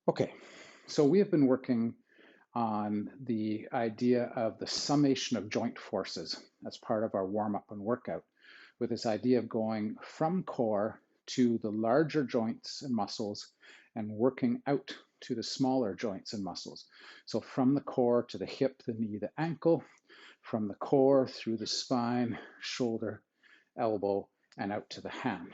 Okay, so we have been working on the idea of the summation of joint forces as part of our warm-up and workout, with this idea of going from core to the larger joints and muscles and working out to the smaller joints and muscles. So from the core to the hip, the knee, the ankle, from the core through the spine, shoulder, elbow, and out to the hand.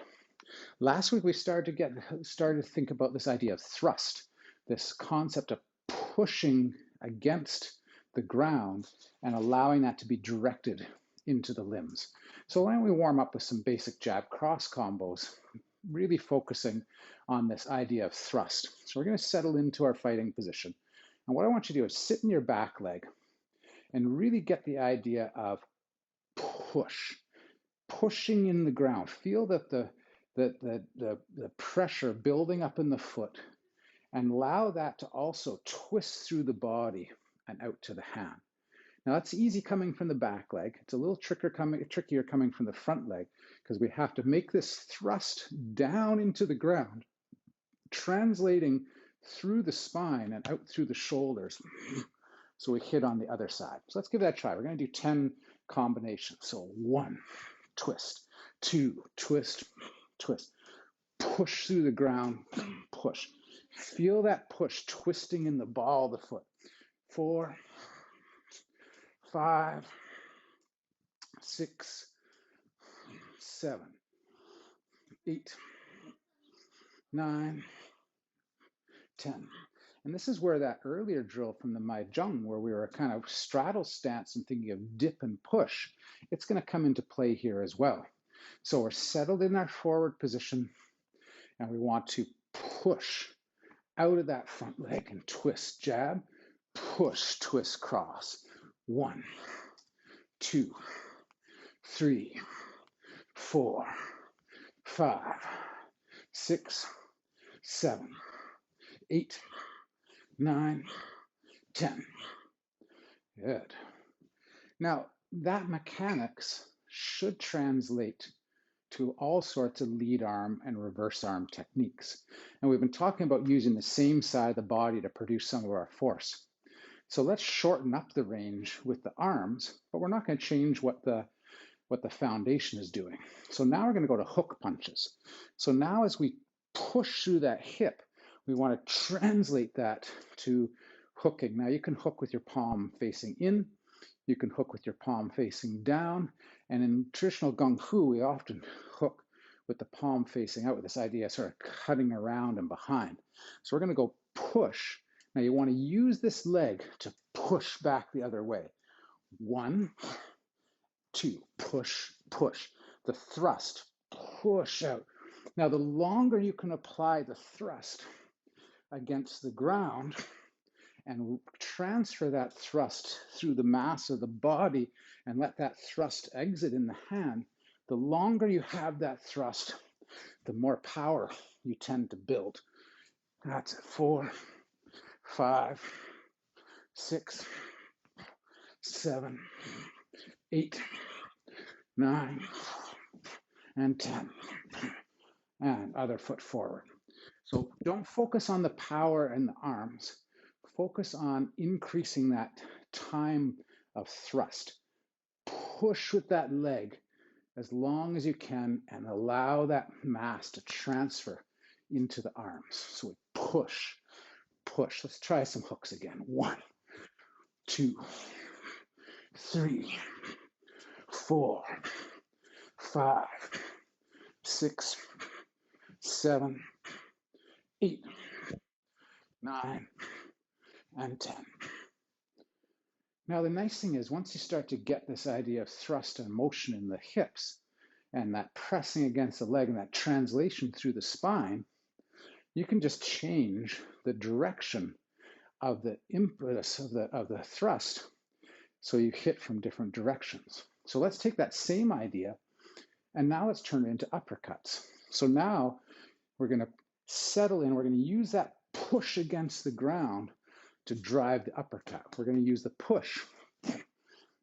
Last week we started to think about this idea of thrust, this concept of pushing against the ground and allowing that to be directed into the limbs. So why don't we warm up with some basic jab cross combos, really focusing on this idea of thrust. So we're going to settle into our fighting position. And what I want you to do is sit in your back leg and really get the idea of push, pushing in the ground. Feel that the pressure building up in the foot, and allow that to also twist through the body and out to the hand. Now that's easy coming from the back leg. It's a little trickier coming from the front leg, because we have to make this thrust down into the ground, translating through the spine and out through the shoulders. So we hit on the other side. So let's give that a try. We're going to do 10 combinations. So 1, twist, 2, twist, twist, push through the ground, push. Feel that push twisting in the ball of the foot. 4, 5, 6, 7, 8, 9, 10. And this is where that earlier drill from the Mahjong, where we were kind of straddle stance and thinking of dip and push, it's going to come into play here as well. So we're settled in our forward position, and we want to push out of that front leg and twist, jab, push, twist, cross. 1, 2, 3, 4, 5, 6, 7, 8, 9, 10. Good. Now, that mechanics should translate to all sorts of lead arm and reverse arm techniques. And we've been talking about using the same side of the body to produce some of our force. So let's shorten up the range with the arms, but we're not going to change what the foundation is doing. So now we're going to go to hook punches. So now as we push through that hip, we want to translate that to hooking. Now you can hook with your palm facing in, you can hook with your palm facing down, and in traditional Kung Fu, we often hook with the palm facing out, with this idea of sort of cutting around and behind. So we're going to go push. Now you want to use this leg to push back the other way. 1, 2, push, push. The thrust, push out. Now the longer you can apply the thrust against the ground and transfer that thrust through the mass of the body and let that thrust exit in the hand, the longer you have that thrust, the more power you tend to build. That's it. 4, 5, 6, 7, 8, 9, and 10. And other foot forward. So don't focus on the power in the arms. Focus on increasing that time of thrust. Push with that leg as long as you can and allow that mass to transfer into the arms. So we push, push. Let's try some hooks again. 1, 2, 3, 4, 5, 6, 7, 8, 9, and 10. Now the nice thing is, once you start to get this idea of thrust and motion in the hips and that pressing against the leg and that translation through the spine, you can just change the direction of the impetus of the thrust, so you hit from different directions. So let's take that same idea and now let's turn it into uppercuts. So now we're going to settle in, we're going to use that push against the ground to drive the uppercut. We're going to use the push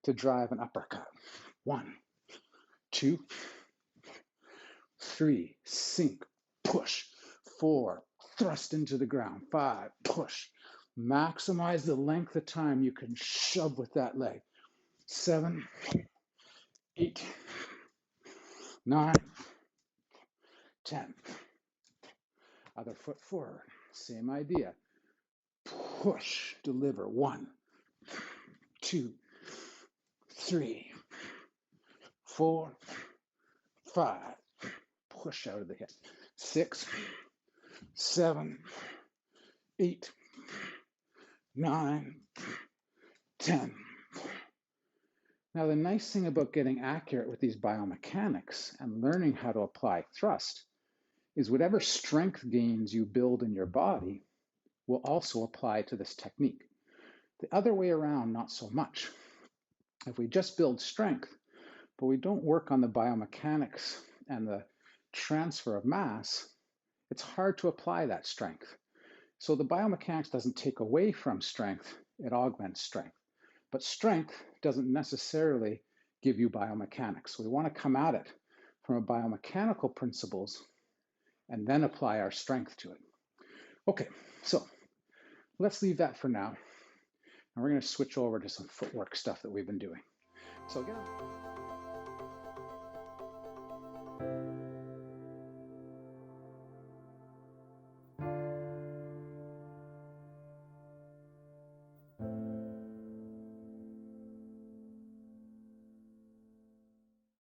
to drive an uppercut. 1, 2, 3, sink, push. 4, thrust into the ground. 5, push. Maximize the length of time you can shove with that leg. 7, 8, 9, 10. Other foot forward. Same idea. Push, deliver. 1, 2, 3, 4, 5. Push out of the hip. 6, 7, 8, 9, 10. Now, the nice thing about getting accurate with these biomechanics and learning how to apply thrust is whatever strength gains you build in your body will also apply to this technique. The other way around, not so much. If we just build strength, but we don't work on the biomechanics and the transfer of mass, it's hard to apply that strength. So the biomechanics doesn't take away from strength, it augments strength. But strength doesn't necessarily give you biomechanics. We want to come at it from a biomechanical principles and then apply our strength to it. Okay, so let's leave that for now. And we're going to switch over to some footwork stuff that we've been doing. So again.